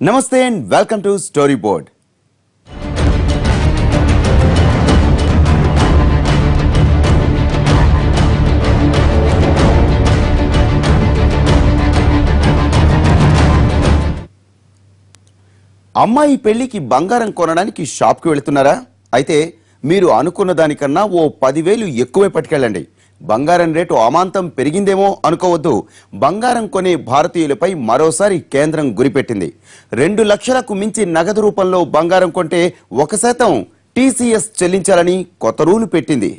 Namaste and welcome to Storyboard. అమ్మాయి పెళ్లికి బంగారం కొనడానికి షాప్ కి వెళ్తున్నారా? అయితే మీరు అనుకున్న దానికన్నా ఓ 10,000 ఎక్కువే పట్టుకెళ్ళండి. బంగారం రేటు అమాంతం పెరిగిందేమో అనుకోవద్దు. బంగారం కొనే భారతీయులపై మరోసారి కేంద్రం గురిపెట్టింది. 2 లక్షలకు మించి నగదు రూపంలో బంగారం కొంటే 1% TCS చెల్లించాలని కొత్త రూలు పెట్టింది.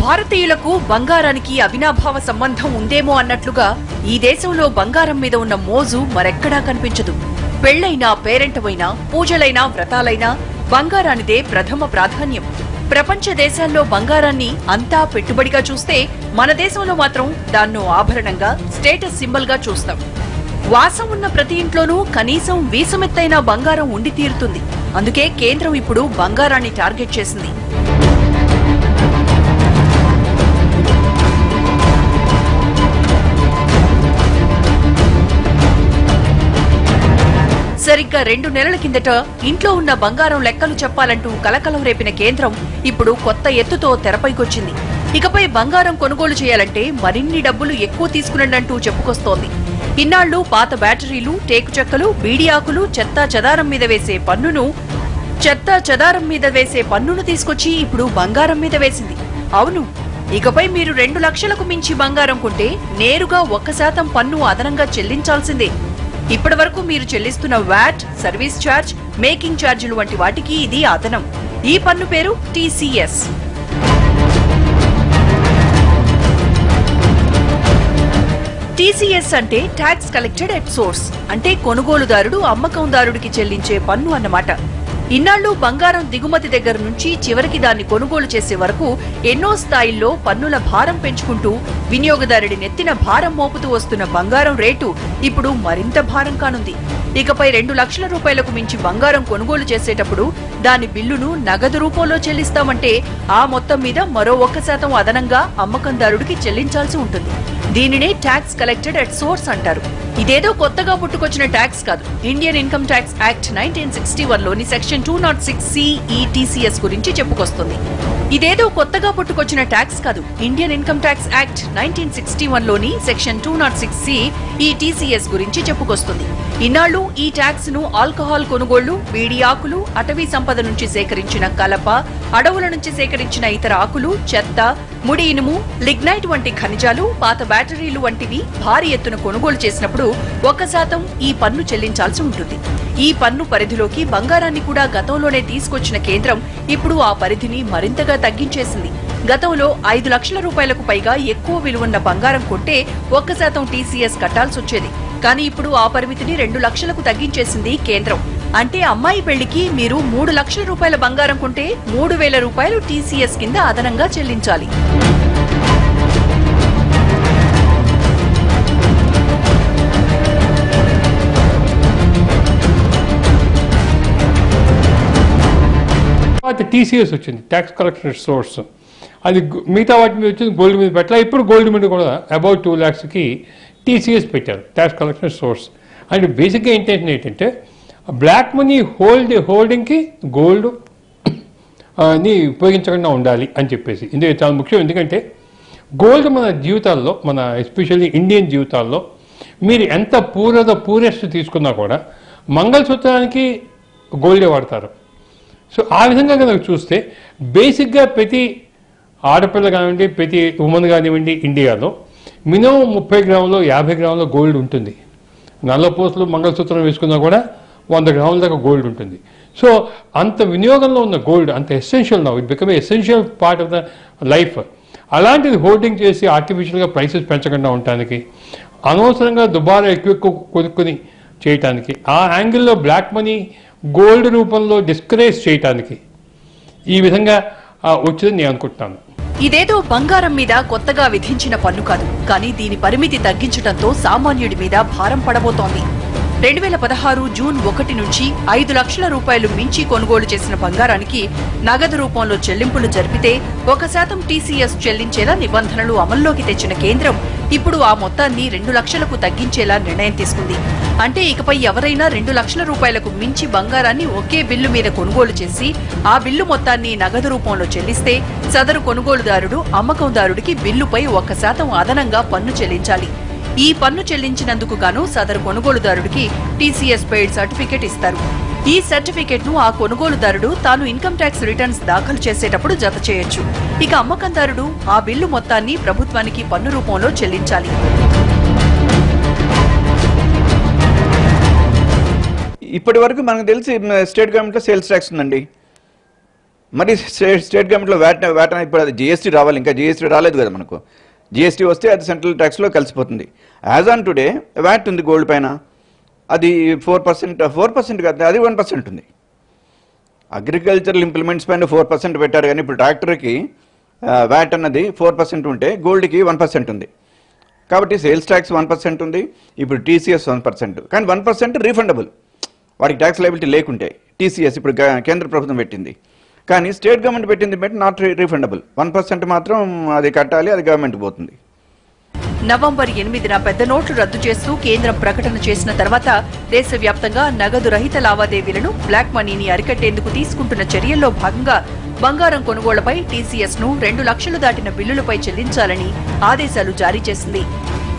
భారతీయులకు బంగారానికి అవినాభావ సంబంధం ఉందేమో అన్నట్లుగా ఈ దేశంలో బంగారం మీద ఉన్న మోజు మరెక్కడా కనిపించదు. పెళ్లైనా, పేరెంటమైనా, పూజలైనా, వ్రతాలైనా బంగారానిదే ప్రథమ ప్రాధాన్యం. ప్రపంచ దేశాల్లో బంగారాన్ని అంతా పెట్టుబడిగా చూస్తే మన దేశంలో మాత్రం దాన్నో ఆభరణంగా, స్టేటస్ సింబల్ గా చూస్తాం. వాసం ఉన్న ప్రతి ఇంట్లోనూ కనీసం వీసమెత్తైన బంగారం ఉండి తీరుతుంది. అందుకే కేంద్రం ఇప్పుడు బంగారాన్ని టార్గెట్ చేసింది. సరిగ్గా 2 నెలల కిందట ఇంట్లో ఉన్న బంగారం లెక్కలు చెప్పాలంటూ కలకలం రేపిన కేంద్రం ఇప్పుడు కొత్త ఎత్తుతో తెరపైకొచ్చింది. ఇకపై బంగారం కొనుగోలు చేయాలంటే మరిన్ని డబ్బులు ఎక్కువ తీసుకునండంటూ చెప్పుకొస్తోంది. ఇన్నాళ్లు పాత బ్యాటరీలు, టేకు చెక్కలు, బీడి ఆకులు, చెత్తా చెదారం మీద వేసే పన్నును తీసుకొచ్చి ఇప్పుడు బంగారం మీద వేసింది. అవును, ఇకపై మీరు 2 లక్షలకు మించి బంగారం కొంటే నేరుగా 1% పన్ను అదనంగా చెల్లించాల్సిందే. ఇప్పటి వరకు మీరు చెల్లిస్తున్న వ్యాట్, సర్వీస్ ఛార్జ్, మేకింగ్ ఛార్జీలు వంటి వాటికి ఇది అదనం. ఈ పన్ను పేరు TCS. TCS అంటే ట్యాక్స్ కలెక్టెడ్ ఎట్ సోర్స్. అంటే కొనుగోలుదారుడు అమ్మకందారుడికి చెల్లించే పన్ను అన్నమాట. ఇన్నాళ్లు బంగారం దిగుమతి దగ్గర నుంచి చివరికి దాన్ని కొనుగోలు చేసే వరకు ఎన్నో స్థాయిల్లో పన్నుల భారం పెంచుకుంటూ వినియోగదారుడి నెత్తిన భారం మోపుతూ వస్తున్న బంగారం రేటు ఇప్పుడు మరింత భారం కానుంది. ఇకపై 2 లక్షల రూపాయలకు మించి బంగారం కొనుగోలు చేసేటప్పుడు దాని బిల్లును నగదు రూపంలో చెల్లిస్తామంటే ఆ మొత్తం మీద మరో 1% అదనంగా అమ్మకందారుడికి చెల్లించాల్సి ఉంటుంది. దీనినే ట్యాక్స్ కలెక్టెడ్ అట్ సోర్స్ అంటారు. ఇదేదో కొత్తగా పుట్టుకొచ్చిన ట్యాక్స్ కాదు. ఇండియన్ ఇన్కమ్ ట్యాక్స్ యాక్ట్ 1961లోని సెక్షన్ 206C ఈ TCS గురించి చెప్పుకొస్తుంది. ఇదేదో కొత్తగా పుట్టుకొచ్చిన ట్యాక్స్ కాదు. ఇండియన్ ఇన్కమ్ ట్యాక్స్ యాక్ట్ 1961లోని సెక్షన్ 206C ఈ TCS గురించి చెప్పుకొస్తుంది. ఇన్నాళ్లు ఈ ట్యాక్స్ ను ఆల్కహాల్ కొనుగోళ్లు, బీడి ఆకులు, అటవీ సంపద నుంచి సేకరించిన కలప, అడవుల నుంచి సేకరించిన ఇతర ఆకులు, చెత్త, ముడి ఇనుము, లిగ్నైట్ వంటి ఖనిజాలు, పాత బ్యాటరీలు వంటివి భారీ ఎత్తున కొనుగోలు చేసినప్పుడు 1% ఈ పన్ను చెల్లించాల్సి ఉంటుంది. ఈ పన్ను పరిధిలోకి బంగారాన్ని కూడా గతంలోనే తీసుకొచ్చిన కేంద్రం ఇప్పుడు ఆ పరిధిని మరింతగా తగ్గించేసింది. గతంలో 5 లక్షల రూపాయలకు పైగా ఎక్కువ విలువన్న బంగారం కొంటే 1% TCS కట్టాల్సొచ్చేది. కానీ ఇప్పుడు ఆ పరిమితిని 2 లక్షలకు తగ్గించేసింది కేంద్రం. అంటే అమ్మాయి పెళ్లికి మీరు 3 లక్షల రూపాయల బంగారం కొంటే 3,000 రూపాయలు TCS కింద అదనంగా చెల్లించాలి. TCS వచ్చింది, ట్యాక్స్ కలెక్షన్ సోర్స్. అది మిగతా వాటి మీద వచ్చింది, గోల్డ్ మీద పెట్టాలి. ఇప్పుడు గోల్డ్ మీద కూడా అబౌట్ 2 lakhsకి TCS పెట్టారు, ట్యాక్స్ కలెక్షన్ సోర్స్. అండ్ బేసిక్గా ఇంటెన్షన్ ఏంటంటే బ్లాక్ మనీ హోల్డింగ్కి గోల్డ్ ని ఉపయోగించకుండా ఉండాలి అని చెప్పేసి. ఇది చాలా ముఖ్యం. ఎందుకంటే గోల్డ్ మన జీవితాల్లో, మన ఎస్పెషల్లీ ఇండియన్ జీవితాల్లో మీరు ఎంత పూరెస్ట్ తీసుకున్నా కూడా మంగళసూత్రానికి గోల్డే వాడతారు. సో ఆ విధంగా కనుక చూస్తే బేసిక్గా ప్రతి ఆడపిల్ల కానివ్వండి, ప్రతి ఉమెన్ కానివ్వండి, ఇండియాలో మినిమం 30 గ్రాములు 50 గ్రాముల గోల్డ్ ఉంటుంది. నల్లపూసలు మంగళసూత్రం వేసుకున్నా కూడా 100 గ్రాముల దాకా గోల్డ్ ఉంటుంది. సో అంత వినియోగంలో ఉన్న గోల్డ్ అంత essential now, it become essential part of the life. అలాంటిది హోల్డింగ్ చేసి ఆర్టిఫిషియల్గా ప్రైసెస్ పెంచకుండా ఉండటానికి అనవసరంగా దుబారా ఎక్కువ కొనుక్కొని చేయటానికి, ఆ యాంగిల్లో బ్లాక్ మనీ గోల్డ్ రూపంలో డిస్కరేజ్ చేయటానికి ఈ విధంగా వచ్చిందని నేను అనుకుంటున్నాను. ఇదేదో బంగారం మీద కొత్తగా విధించిన పన్ను కాదు, కానీ దీని పరిమితి తగ్గించడంతో సామాన్యుడి మీద భారం పడబోతోంది. 2016 జూన్ 1 నుంచి 5 లక్షల రూపాయలు మించి కొనుగోలు చేసిన బంగారానికి నగదు రూపంలో చెల్లింపులు జరిపితే 1% టీసీఎస్ చెల్లించేలా నిబంధనలు అమల్లోకి తెచ్చిన కేంద్రం ఇప్పుడు ఆ మొత్తాన్ని 2 లక్షలకు తగ్గించేలా నిర్ణయం తీసుకుంది. అంటే ఇకపై ఎవరైనా 2 లక్షల రూపాయలకు మించి బంగారాన్ని ఒకే బిల్లు మీద కొనుగోలు చేసి ఆ బిల్లు మొత్తాన్ని నగదు రూపంలో చెల్లిస్తే సదరు కొనుగోలుదారుడు అమ్మకందారుడికి బిల్లుపై 1% అదనంగా పన్ను చెల్లించాలి. ఈ పన్ను చెల్లించినందుకు గాను సదరు కొనుగోలుదారుడికి టీసీఎస్ పెయిడ్ సర్టిఫికెట్ ఇస్తారు. ఈ సర్టిఫికెట్ ను ఆ కొనుగోలుదారుడు తాను ఇన్కమ్ ట్యాక్స్ రిటర్న్స్ దాఖలు చేసేటప్పుడు జత చేయొచ్చు. ఇక అమ్మకందారుడు ఆ బిల్లు మొత్తాన్ని ప్రభుత్వానికి పన్ను రూపంలో చెల్లించాలి. ఇప్పటి వరకు మనకు తెలిసి స్టేట్ గవర్నమెంట్లో సేల్స్ ట్యాక్స్ ఉందండి. మరి స్టేట్ గవర్నమెంట్లో వ్యాట్ ఇప్పుడు అది జిఎస్టీ రావాలి, ఇంకా జిఎస్టీ రాలేదు కదా మనకు. జిఎస్టీ వస్తే అది సెంట్రల్ ట్యాక్స్లో కలిసిపోతుంది. యాజ్ ఆన్ టుడే వ్యాట్ ఉంది గోల్డ్ పైన, అది 4% కాదు, అది 1% ఉంది. అగ్రికల్చరల్ ఇంప్లిమెంట్స్ పైన 4% పెట్టారు, కానీ ఇప్పుడు ట్రాక్టర్కి వ్యాట్ అన్నది 4% ఉంటే గోల్డ్కి 1% ఉంది. కాబట్టి సేల్స్ ట్యాక్స్ 1% ఉంది, ఇప్పుడు టీసీఎస్ 1%. కానీ 1% రీఫండబుల్, వాడికి ట్యాక్స్ లయబిలిటీ లేకుంటే. టీసీఎస్ ఇప్పుడు కేంద్ర ప్రభుత్వం పెట్టింది, కానీ స్టేట్ గవర్నమెంట్ పెట్టింది బట్టి నాట్ రీఫండబుల్. 1% మాత్రం అది కట్టాలి, అది గవర్నమెంట్ పోతుంది. నవంబర్ 8న పెద్ద నోట్లు రద్దు చేస్తూ కేంద్రం ప్రకటన చేసిన తర్వాత దేశవ్యాప్తంగా నగదు రహిత లావాదేవీలను, బ్లాక్ మనీని అరికట్టేందుకు తీసుకుంటున్న చర్యల్లో భాగంగా బంగారం కొనుగోళ్లపై టీసీఎస్ ను 2 లక్షలు దాటిన బిల్లులపై చెల్లించాలని ఆదేశాలు జారీ చేసింది.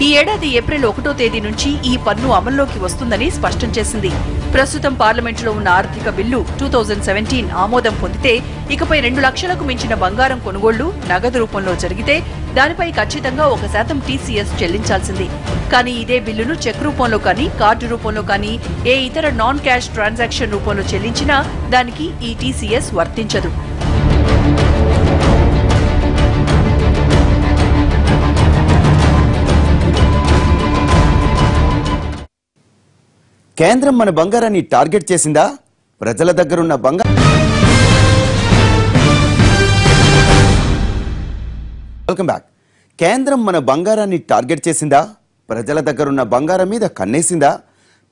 ఈ ఏడాది ఏప్రిల్ 1వ తేదీ నుంచి ఈ పన్ను అమల్లోకి వస్తుందని స్పష్టం చేసింది. ప్రస్తుతం పార్లమెంటులో ఉన్న ఆర్థిక బిల్లు 2017 ఆమోదం పొందితే ఇకపై 2 లక్షలకు మించిన బంగారం కొనుగోళ్లు నగదు రూపంలో జరిగితే దానిపై ఖచ్చితంగా 1% టీసీఎస్ చెల్లించాల్సింది. కానీ ఇదే బిల్లును చెక్ రూపంలో కానీ, కార్డు రూపంలో కానీ, ఏ ఇతర నాన్ క్యాష్ ట్రాన్సాక్షన్ రూపంలో చెల్లించినా దానికి ఈ టీసీఎస్ వర్తించదు. కేంద్రం మన బంగారాన్ని టార్గెట్ చేసిందా? ప్రజల దగ్గరున్న వెల్కమ్ బ్యాక్. కేంద్రం మన బంగారాన్ని టార్గెట్ చేసిందా? ప్రజల దగ్గరున్న బంగారం మీద కన్నేసిందా?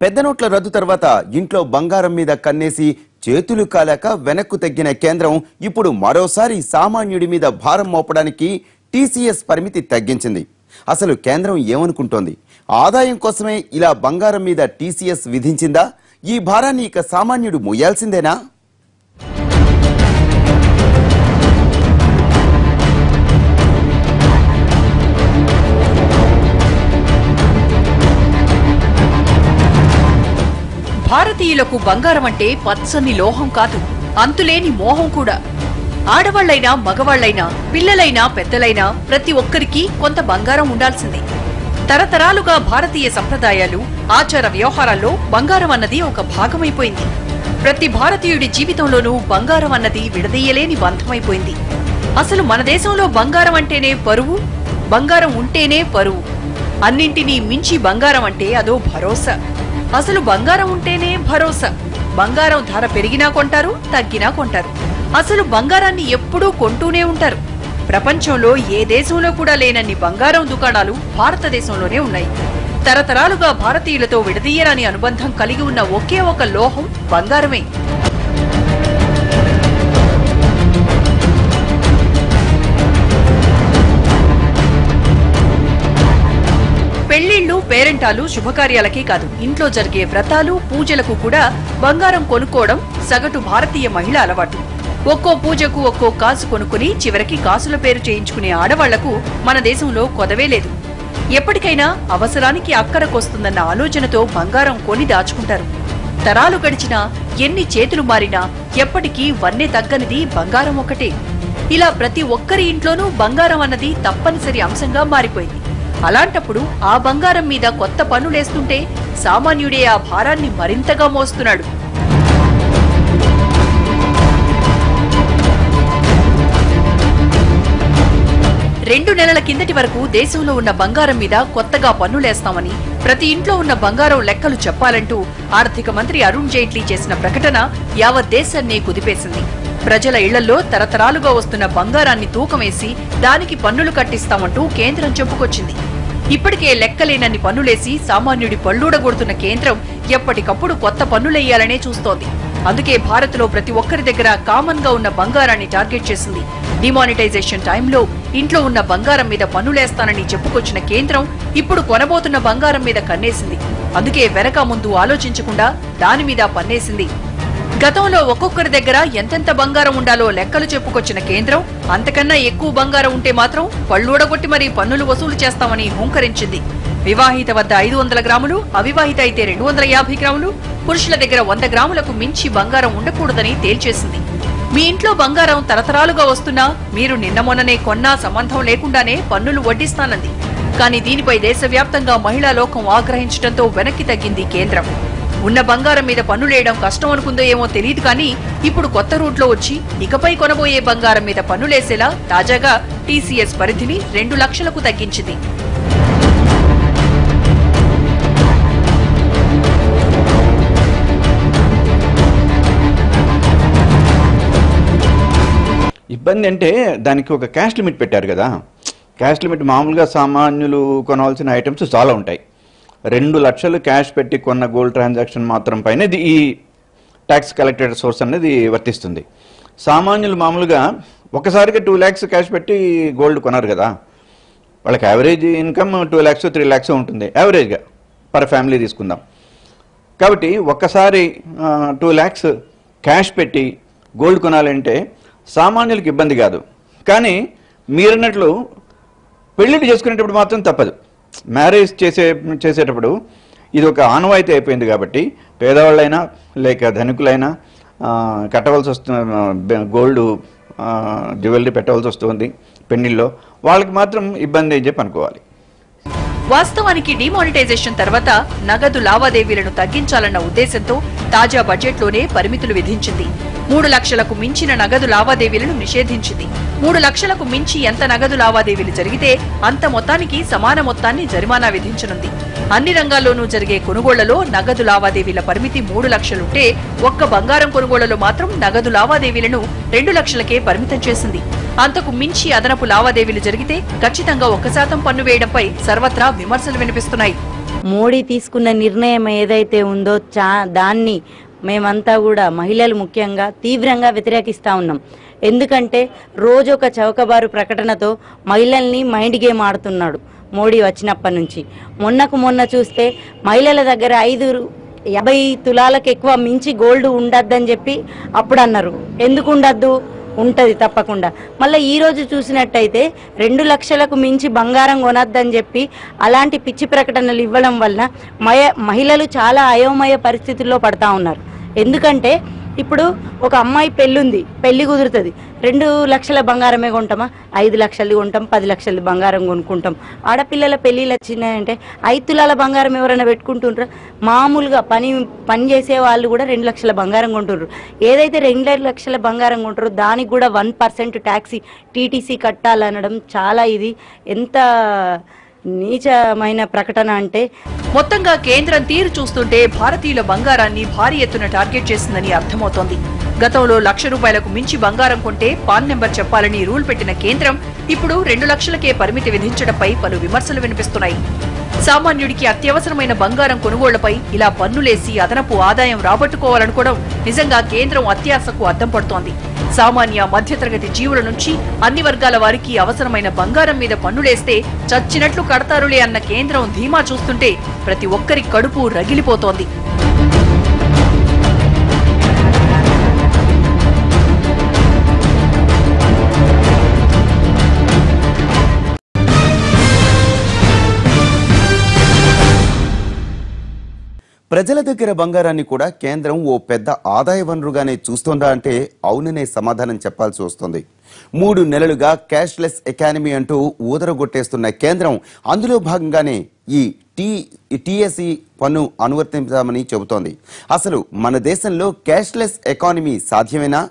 పెద్ద నోట్ల రద్దు తర్వాత ఇంట్లో బంగారం మీద కన్నేసి చేతులు కాలాక వెనక్కు తగ్గిన కేంద్రం ఇప్పుడు మరోసారి సామాన్యుడి మీద భారం మోపడానికి టీసీఎస్ పరిమితి తగ్గించింది. అసలు కేంద్రం ఏమనుకుంటోంది? ఆదాయం కోసమే ఇలా బంగారం మీద టీసీఎస్ విధించిందా? ఈ భారాన్ని ఇక సామాన్యుడు మోయాల్సిందేనా? భారతీయులకు బంగారం అంటే పచ్చని లోహం కాదు, అంతులేని మోహం కూడా. ఆడవాళ్లైనా, మగవాళ్లైనా, పిల్లలైనా, పెద్దలైనా ప్రతి ఒక్కరికి కొంత బంగారం ఉండాల్సిందే. తరతరాలుగా భారతీయ సంప్రదాయాలు, ఆచార వ్యవహారాల్లో బంగారం అన్నది ఒక భాగమైపోయింది. ప్రతి భారతీయుడి జీవితంలోనూ బంగారం అన్నది విడదీయలేని బంధమైపోయింది. అసలు మన దేశంలో బంగారం అంటేనే పరువు, బంగారం ఉంటేనే పరువు. అన్నింటినీ మించి బంగారం అంటే అదో భరోసా. అసలు బంగారం ఉంటేనే భరోసా. బంగారం ధర పెరిగినా కొంటారు, తగ్గినా కొంటారు. అసలు బంగారాన్ని ఎప్పుడూ కొంటూనే ఉంటారు. ప్రపంచంలో ఏ దేశంలో కూడా లేనన్ని బంగారం దుకాణాలు భారతదేశంలోనే ఉన్నాయి. తరతరాలుగా భారతీయులతో విడదీయరాని అనుబంధం కలిగి ఉన్న ఒకే ఒక లోహం బంగారమే. పెళ్లిళ్లు, పేరెంటాలు, శుభకార్యాలకే కాదు, ఇంట్లో జరిగే వ్రతాలు, పూజలకు కూడా బంగారం కొనుక్కోవడం సగటు భారతీయ మహిళ అలవాటు. ఒక్కో పూజకు ఒక్కో కాసు కొనుక్కుని చివరికి కాసుల పేరు చేయించుకునే ఆడవాళ్లకు మన దేశంలో కొదవే లేదు. ఎప్పటికైనా అవసరానికి అక్కరకొస్తుందన్న ఆలోచనతో బంగారం కొని దాచుకుంటారు. తరాలు గడిచినా, ఎన్ని చేతులు మారినా ఎప్పటికీ వన్నె తగ్గనిది బంగారం ఒక్కటే. ఇలా ప్రతి ఒక్కరి ఇంట్లోనూ బంగారం అన్నది తప్పనిసరి అంశంగా మారిపోయింది. అలాంటప్పుడు ఆ బంగారం మీద కొత్త పన్నులేస్తుంటే సామాన్యుడే ఆ భారాన్ని మరింతగా మోస్తున్నాడు. 2 నెలల కిందటి వరకు దేశంలో ఉన్న బంగారం మీద కొత్తగా పన్నులేస్తామని, ప్రతి ఇంట్లో ఉన్న బంగారం లెక్కలు చెప్పాలంటూ ఆర్థిక మంత్రి అరుణ్ జైట్లీ చేసిన ప్రకటన యావత్ దేశాన్ని కుదిపేసింది. ప్రజల ఇళ్లలో తరతరాలుగా వస్తున్న బంగారాన్ని తూకం వేసి దానికి పన్నులు కట్టిస్తామంటూ కేంద్రం చెప్పుకొచ్చింది. ఇప్పటికే లెక్కలేనన్ని పన్నులేసి సామాన్యుడి పళ్లూడగొడుతున్న కేంద్రం ఎప్పటికప్పుడు కొత్త పన్నులెయ్యాలనే చూస్తోంది. అందుకే భారత్లో ప్రతి ఒక్కరి దగ్గర కామన్ గా ఉన్న బంగారాన్ని టార్గెట్ చేసింది. డిమానిటైజేషన్ టైంలో ఇంట్లో ఉన్న బంగారం మీద పన్నులేస్తానని చెప్పుకొచ్చిన కేంద్రం ఇప్పుడు కొనబోతున్న బంగారం మీద కన్నేసింది. అందుకే వెనక ముందు ఆలోచించకుండా దాని మీద పన్నేసింది. గతంలో ఒక్కొక్కరి దగ్గర ఎంతెంత బంగారం ఉండాలో లెక్కలు చెప్పుకొచ్చిన కేంద్రం అంతకన్నా ఎక్కువ బంగారం ఉంటే మాత్రం పళ్లూడగొట్టి మరీ పన్నులు వసూలు చేస్తామని హుంకరించింది. వివాహిత వద్ద 500 గ్రాములు, అవివాహిత అయితే 250 గ్రాములు, పురుషుల దగ్గర 100 గ్రాములకు మించి బంగారం ఉండకూడదని తేల్చేసింది. మీ ఇంట్లో బంగారం తరతరాలుగా వస్తున్నా మీరు నిన్న మొన్ననే కొన్నా సంబంధం లేకుండానే పన్నులు వడ్డిస్తానంది. కానీ దీనిపై దేశవ్యాప్తంగా మహిళా లోకం ఆగ్రహించడంతో వెనక్కి తగ్గింది కేంద్రం. ఉన్న బంగారం మీద పన్నులేయడం కష్టం అనుకుందో ఏమో తెలియదు కానీ ఇప్పుడు కొత్త రూట్లో వచ్చి ఇకపై కొనబోయే బంగారం మీద పన్నులేసేలా తాజాగా టీసీఎస్ పరిధిని 2 లక్షలకు తగ్గించింది. ఇబ్బంది అంటే దానికి ఒక క్యాష్ లిమిట్ పెట్టారు కదా. క్యాష్ లిమిట్ మామూలుగా సామాన్యులు కొనవలసిన ఐటమ్స్ చాలా ఉంటాయి. 2 లక్షలు క్యాష్ పెట్టి కొన్న గోల్డ్ ట్రాన్సాక్షన్ మాత్రం పైన ఈ ట్యాక్స్ కలెక్టెడ్ సోర్స్ అనేది వర్తిస్తుంది. సామాన్యులు మామూలుగా ఒకసారిగా 2 lakhs క్యాష్ పెట్టి గోల్డ్ కొనరు కదా. వాళ్ళకి యావరేజ్ ఇన్కమ్ 2 lakhs 3 lakhs ఉంటుంది యావరేజ్గా పర్ ఫ్యామిలీ తీసుకుందాం. కాబట్టి ఒక్కసారి 2 lakhs క్యాష్ పెట్టి గోల్డ్ కొనాలంటే సామాన్యులకు ఇబ్బంది కాదు. కానీ మీరన్నట్లు పెళ్ళిళ్ళు చేసుకునేటప్పుడు మాత్రం తప్పదు. మ్యారేజ్ చేసేటప్పుడు ఇది ఒక ఆనవాయితీ అయిపోయింది కాబట్టి పేదవాళ్ళైనా లేక ధనికులైనా కట్టవలసి వస్తుంది, గోల్డ్ జ్యువెలరీ పెట్టవలసి వస్తుంది పెళ్లిల్లో. వాళ్ళకి మాత్రం ఇబ్బంది అని చెప్పి అనుకోవాలి. వాస్తవానికి డిమానిటైజేషన్ తర్వాత నగదు లావాదేవీలను తగ్గించాలన్న ఉద్దేశంతో తాజా బడ్జెట్లోనే పరిమితులు విధించింది. 3 లక్షలకు మించిన నగదు లావాదేవీలను నిషేధించింది. 3 లక్షలకు మించి ఎంత నగదు లావాదేవీలు జరిగితే అంత మొత్తానికి సమాన మొత్తాన్ని జరిమానా విధించనుంది. అన్ని రంగాల్లోనూ జరిగే కొనుగోళ్లలో నగదు లావాదేవీల పరిమితి 3 లక్షలుంటే ఒక్క బంగారం కొనుగోళ్లలో మాత్రం నగదు లావాదేవీలను 2 లక్షలకే పరిమితం చేసింది. అంతకు మించి అదనపు లావాదేవీలు జరిగితే ఖచ్చితంగా 1% పన్ను వేయడంపై సర్వత్రా విమర్శలు వినిపిస్తున్నాయి. మోడీ తీసుకున్న నిర్ణయం ఏదైతే ఉందో దాన్ని మేమంతా కూడా మహిళలు ముఖ్యంగా తీవ్రంగా వ్యతిరేకిస్తా ఉన్నాం. ఎందుకంటే రోజు ఒక చౌకబారు ప్రకటనతో మహిళల్ని మైండ్ గేమ్ ఆడుతున్నాడు మోడీ వచ్చినప్పటి నుంచి. మొన్న చూస్తే మహిళల దగ్గర 50 తులాలకు ఎక్కువ మించి గోల్డ్ ఉండద్దని చెప్పి అప్పుడు అన్నారు. ఎందుకు ఉండద్దు? ఉంటది తప్పకుండా. మళ్ళీ ఈ రోజు చూసినట్టయితే 2 లక్షలకు మించి బంగారం కొనద్దని చెప్పి అలాంటి పిచ్చి ప్రకటనలు ఇవ్వడం వల్ల మహిళలు చాలా అయోమయ పరిస్థితుల్లో పడతా ఉన్నారు. ఎందుకంటే ఇప్పుడు ఒక అమ్మాయి పెళ్లి కుదురుతుంది, 2 లక్షల బంగారమే కొంటామా? 5 లక్షలు కొంటాం, 10 లక్షల బంగారం కొనుక్కుంటాం. ఆడపిల్లల పెళ్లిళ్ళు వచ్చినాయంటే 5 తులాల బంగారం ఎవరైనా పెట్టుకుంటుండ్రా? మామూలుగా పని చేసే వాళ్ళు కూడా 2 లక్షల బంగారం కొంటుండ్రు. ఏదైతే 2 లక్షల బంగారం కొంటారో దానికి కూడా 1% ట్యాక్సీ టీటీసీ కట్టాలనడం చాలా ఇది ఎంత నీచమైన ప్రకటన అంటే. మొత్తంగా కేంద్రం తీరు చూస్తుంటే భారతీయుల బంగారాన్ని భారీ ఎత్తున టార్గెట్ చేసిందని అర్థమవుతోంది. గతంలో ₹1,00,000కు మించి బంగారం కొంటే పాన్ నెంబర్ చెప్పాలని రూల్ పెట్టిన కేంద్రం ఇప్పుడు 2 లక్షలకే పరిమితి విధించడంపై పలు విమర్శలు వినిపిస్తున్నాయి. సామాన్యుడికి అత్యవసరమైన బంగారం కొనుగోళ్లపై ఇలా పన్నులేసి అదనపు ఆదాయం రాబట్టుకోవాలనుకోవడం నిజంగా కేంద్రం అత్యాశకు అద్దం పడుతోంది. సామాన్య మధ్యతరగతి జీవుల నుంచి అన్ని వర్గాల వారికి అవసరమైన బంగారం మీద పన్నులేస్తే చచ్చినట్లు కడతారులే అన్న కేంద్రం ధీమా చూస్తుంటే ప్రతి ఒక్కరి కడుపు రగిలిపోతోంది. ప్రజల దగ్గర బంగారాన్ని కూడా కేంద్రం ఓ పెద్ద ఆదాయ వనరుగానే చూస్తోందా అంటే అవుననే సమాధానం చెప్పాల్సి వస్తుంది. 3 నెలలుగా క్యాష్లెస్ ఎకానమీ అంటూ ఊదరగొట్టేస్తున్న కేంద్రం అందులో భాగంగానే ఈ టీఎస్ఈ పన్ను అనువర్తించామని చెబుతోంది. అసలు మన దేశంలో క్యాష్లెస్ ఎకానమీ సాధ్యమేనా?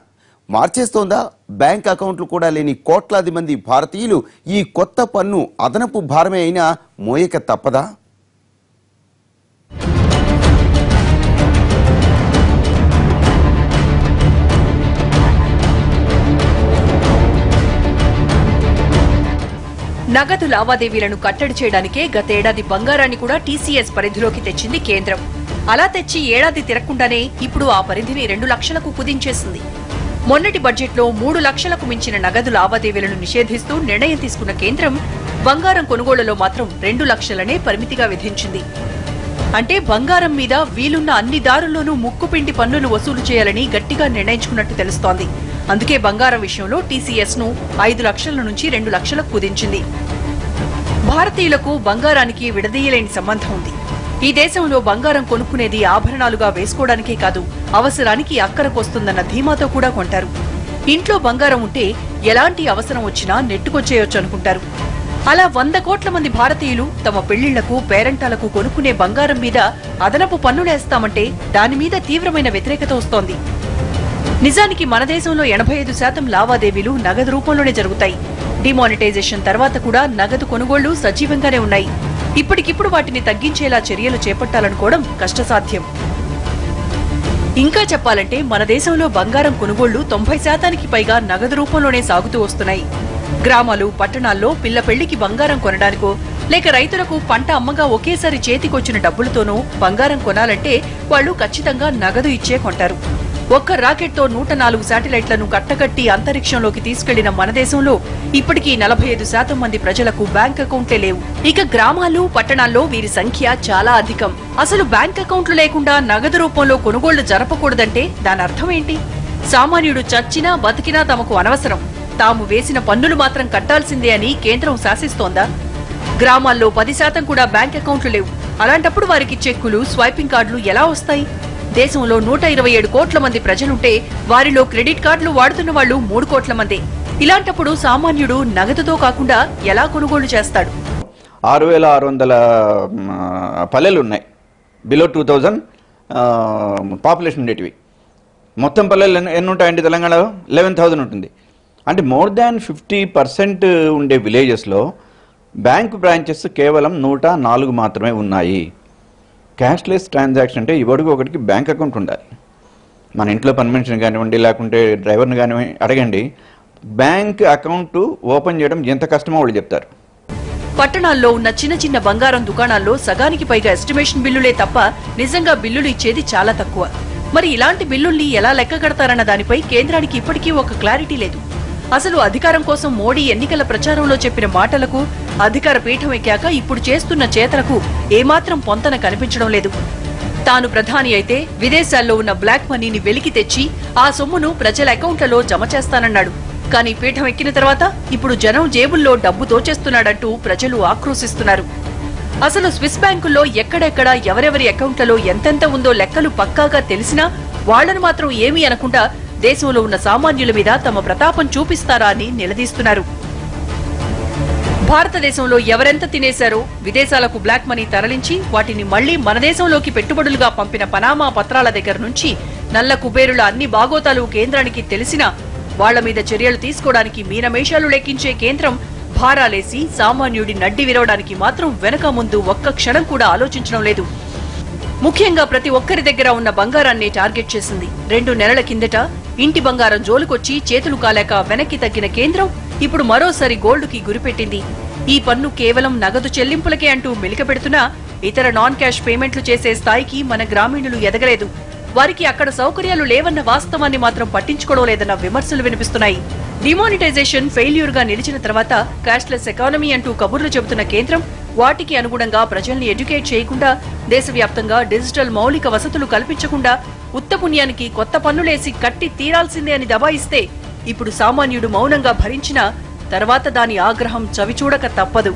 మార్చేస్తోందా? బ్యాంక్ అకౌంట్లు కూడా లేని కోట్లాది మంది భారతీయులు ఈ కొత్త పన్ను అదనపు భారమే అయినా మోయక తప్పదా? నగదు లావాదేవీలను కట్టడి చేయడానికే గతేడాది బంగారాన్ని కూడా టీసీఎస్ పరిధిలోకి తెచ్చింది కేంద్రం. అలా తెచ్చి ఏడాది తిరగకుండానే ఇప్పుడు ఆ పరిధిని 2 లక్షలకు కుదించేసింది. మొన్నటి బడ్జెట్లో 3 లక్షలకు మించిన నగదు లావాదేవీలను నిషేధిస్తూ నిర్ణయం తీసుకున్న కేంద్రం బంగారం కొనుగోళ్లలో మాత్రం 2 లక్షలనే పరిమితిగా విధించింది. అంటే బంగారం మీద వీలున్న అన్ని దారుల్లోనూ ముక్కుపిండి పన్నులు వసూలు చేయాలని గట్టిగా నిర్ణయించుకున్నట్టు తెలుస్తోంది. అందుకే బంగారం విషయంలో టీసీఎస్ ను 5 లక్షల నుంచి 2 లక్షలకు కుదించింది. భారతీయులకు బంగారానికి విడదీయలేని సంబంధం ఉంది. ఈ దేశంలో బంగారం కొనుక్కునేది ఆభరణాలుగా వేసుకోవడానికే కాదు, అవసరానికి అక్కరకొస్తుందన్న ధీమాతో కూడా కొంటారు. ఇంట్లో బంగారం ఉంటే ఎలాంటి అవసరం వచ్చినా నెట్టుకొచ్చేయొచ్చు అనుకుంటారు. అలా 100 కోట్ల మంది భారతీయులు తమ పెళ్లిళ్లకు, పేరంటాలకు కొనుక్కునే బంగారం మీద అదనపు పన్నులేస్తామంటే దాని మీద తీవ్రమైన వ్యతిరేకత వస్తోంది. నిజానికి మన దేశంలో 85% లావాదేవీలు నగదు రూపంలోనే జరుగుతాయి. డిమానిటైజేషన్ తర్వాత కూడా నగదు కొనుగోళ్లు సజీవంగానే ఉన్నాయి. ఇప్పటికిప్పుడు వాటిని తగ్గించేలా చర్యలు చేపట్టాలనుకోవడం కష్టసాధ్యం. ఇంకా చెప్పాలంటే మన దేశంలో బంగారం కొనుగోళ్లు 90% పైగా నగదు రూపంలోనే సాగుతూ వస్తున్నాయి. గ్రామాలు, పట్టణాల్లో పిల్ల పెళ్లికి బంగారం కొనడానికో లేక రైతులకు పంట అమ్మగా ఒకేసారి చేతికొచ్చిన డబ్బులతోనూ బంగారం కొనాలంటే వాళ్లు ఖచ్చితంగా నగదు ఇచ్చే కొంటారు. ఒక్క రాకెట్తో 104 శాటిలైట్లను కట్టగట్టి అంతరిక్షంలోకి తీసుకెళ్లిన మన దేశంలో ఇప్పటికీ 45% మంది ప్రజలకు బ్యాంక్ అకౌంట్లే లేవు. ఇక గ్రామాలు, పట్టణాల్లో వీరి సంఖ్య చాలా అధికం. అసలు బ్యాంక్ అకౌంట్లు లేకుండా నగదు రూపంలో కొనుగోళ్లు జరపకూడదంటే దాని అర్థం ఏంటి? సామాన్యుడు చచ్చినా బతికినా తమకు అనవసరం, తాము వేసిన పన్నులు మాత్రం కట్టాల్సిందే అని కేంద్రం శాసిస్తోందా? గ్రామాల్లో 10% కూడా బ్యాంక్ అకౌంట్లు లేవు. అలాంటప్పుడు వారికి చెక్కులు, స్వైపింగ్ కార్డులు ఎలా వస్తాయి? దేశంలో 127 కోట్ల మంది ప్రజలుంటే వారిలో క్రెడిట్ కార్డులు వాడుతున్న వాళ్లు 3 కోట్ల మంది. ఇలాంటప్పుడు సామాన్యుడు నగదుతో కాకుండా ఎలా కొనుగోలు చేస్తాడు? 6,600 పల్లెలు ఉన్నాయి, బిలో 2000 పాపులేషన్ ఉండేటివి. మొత్తం పల్లెలు ఎన్ని ఉంటాయండి తెలంగాణలో? 11,000 ఉంటుంది. అంటే మోర్ దాన్ 50% ఉండే విలేజెస్లో బ్యాంకు బ్రాంచెస్ కేవలం 104 మాత్రమే ఉన్నాయి. క్యాష్లెస్ ట్రాన్సాక్షన్ అంటే ఇవడుగు ఒకటికి బ్యాంక్ అకౌంట్ ఉండాలి. మన ఇంట్లో పని మనిషిని కానివ్వండి, లేకుంటే డ్రైవర్ని కానివ్వండి అడగండి, బ్యాంక్ అకౌంట్ ఓపెన్ చేయడం ఎంత కష్టమో వాళ్ళు చెప్తారు. పట్టణాల్లో ఉన్న చిన్న చిన్న బంగారం దుకాణాల్లో సగానికి పైగా ఎస్టిమేషన్ బిల్లులే తప్ప నిజంగా బిల్లులు ఇచ్చేది చాలా తక్కువ. మరి ఇలాంటి బిల్లుల్ని ఎలా లెక్క కడతారన్న దానిపై కేంద్రానికి ఇప్పటికీ ఒక క్లారిటీ లేదు. అసలు అధికారం కోసం మోడీ ఎన్నికల ప్రచారంలో చెప్పిన మాటలకు, అధికార పీఠం ఎక్కాక ఇప్పుడు చేస్తున్న చేతలకు ఏమాత్రం పొంతన కనిపించడం లేదు. తాను ప్రధాని అయితే విదేశాల్లో ఉన్న బ్లాక్ మనీని వెలికి తెచ్చి ఆ సొమ్మును ప్రజల అకౌంట్లలో జమ చేస్తానన్నాడు. కానీ పీఠం ఎక్కిన తర్వాత ఇప్పుడు జనం జేబుల్లో డబ్బు తోచేస్తున్నాడంటూ ప్రజలు ఆక్రోశిస్తున్నారు. అసలు స్విస్ బ్యాంకుల్లో ఎక్కడెక్కడ ఎవరెవరి అకౌంట్లలో ఎంతెంత ఉందో లెక్కలు పక్కాగా తెలిసినా వాళ్లను మాత్రం ఏమీ అనకుండా దేశంలో ఉన్న సామాన్యుల మీద తమ ప్రతాపం చూపిస్తారా అని నిలదీస్తున్నారు. భారతదేశంలో ఎవరెంత తినేశారో విదేశాలకు బ్లాక్ మనీ తరలించి వాటిని మళ్లీ మన దేశంలోకి పెట్టుబడులుగా పంపిన పనామా పత్రాల దగ్గర నుంచి నల్ల కుబేరుల అన్ని బాగోతాలు కేంద్రానికి తెలిసినా వాళ్ల మీద చర్యలు తీసుకోవడానికి మీనమేషాలు లెక్కించే కేంద్రం భారాలేసి సామాన్యుడి నడ్డి విరవడానికి మాత్రం వెనక ముందు ఒక్క క్షణం కూడా ఆలోచించడం లేదు. ముఖ్యంగా ప్రతి ఒక్కరి దగ్గర ఉన్న బంగారాన్ని టార్గెట్ చేసింది. 2 నెలల కిందట ఇంటి బంగారం జోలుకొచ్చి చేతులు కాలేక వెనక్కి తగ్గిన కేంద్రం ఇప్పుడు మరోసారి గోల్డ్కి గురిపెట్టింది. ఈ పన్ను కేవలం నగదు చెల్లింపులకే అంటూ మెలికపెడుతున్నా ఇతర నాన్ క్యాష్ పేమెంట్లు చేసే స్థాయికి మన గ్రామీణులు ఎదగలేదు. వారికి అక్కడ సౌకర్యాలు లేవన్న వాస్తవాన్ని మాత్రం పట్టించుకోవడం లేదన్న విమర్శలు వినిపిస్తున్నాయి. డిమానిటైజేషన్ ఫెయిల్యూర్ గా నిలిచిన తర్వాత క్యాష్లెస్ ఎకానమీ అంటూ కబుర్లు చెబుతున్న కేంద్రం వాటికి అనుగుణంగా ప్రజల్ని ఎడ్యుకేట్ చేయకుండా, దేశవ్యాప్తంగా డిజిటల్ మౌలిక వసతులు కల్పించకుండా ఉత్తపుణ్యానికి కొత్త పన్నులేసి కట్టి తీరాల్సిందే అని దబాయిస్తే ఇప్పుడు సామాన్యుడు మౌనంగా భరించినా తర్వాత దాని ఆగ్రహం చవిచూడక తప్పదు.